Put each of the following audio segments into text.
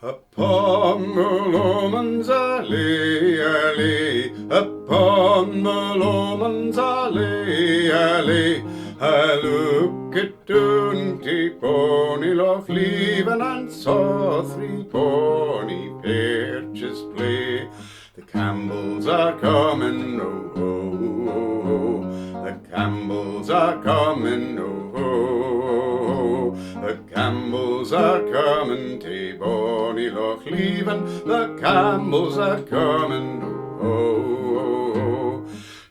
Upon the Lomonds I lay, upon the Lomonds I lay. I look at Dundee, bonny Lochleven, and saw three bonny perches play. The Campbells are coming, oh, oh, oh, oh. The Campbells are coming, oh, oh, oh. The Campbells are coming to bonny Lochleven. The Campbells are coming, oh, oh, oh.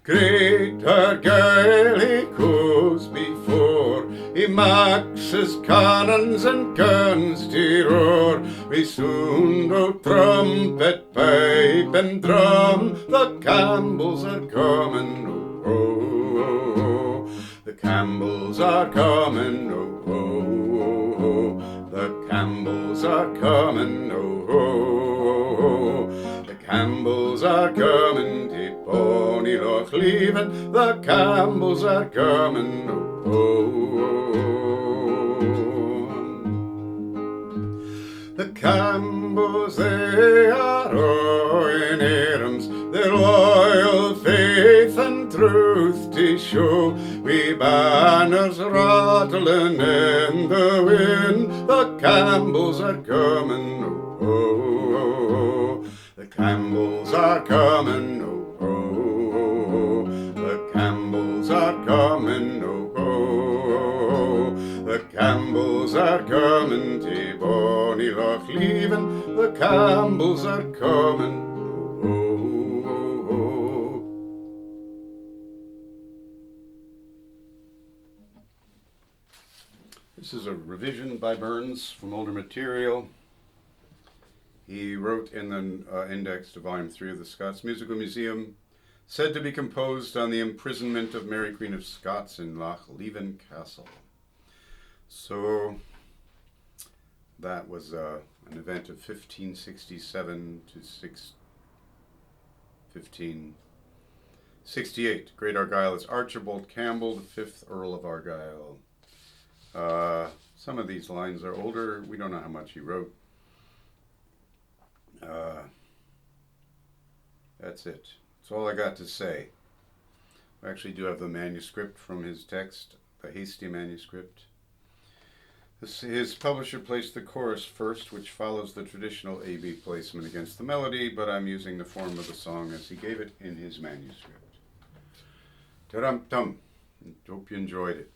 Great Argyle he goes before, he marks his cannons and guns to roar. We soon go trumpet, pipe and drum. The Campbells are coming, oh, oh, oh, oh. The Campbells are coming, oh, oh, oh, oh. The Campbells are coming, oh, oh, oh, oh. The Campbells are coming to bonny Lochleven. The Campbells are coming, oh, oh, oh. The Campbells, they are all in arms, their loyal faith and truth to show. We banners rattling in the wind. The Campbells are coming, oh, oh, oh, oh. The Campbells are coming, oh, oh, oh, oh. The Campbells are coming, oh, oh, oh, oh. The Campbells are coming to bonny Lochleven. The Campbells are coming, oh, oh, oh. This is a revision by Burns from older material. He wrote in the index to Volume 3 of the Scots Musical Museum, said to be composed on the imprisonment of Mary Queen of Scots in Lochleven Castle. So that was an event of 1567 to 1568. Great Argyle is Archibald Campbell, the 5th Earl of Argyle. Some of these lines are older. We don't know how much he wrote. That's it. That's all I got to say. I actually do have the manuscript from his text, the hasty manuscript. His publisher placed the chorus first, which follows the traditional A-B placement against the melody, but I'm using the form of the song as he gave it in his manuscript. Ta-dum-tum. Hope you enjoyed it.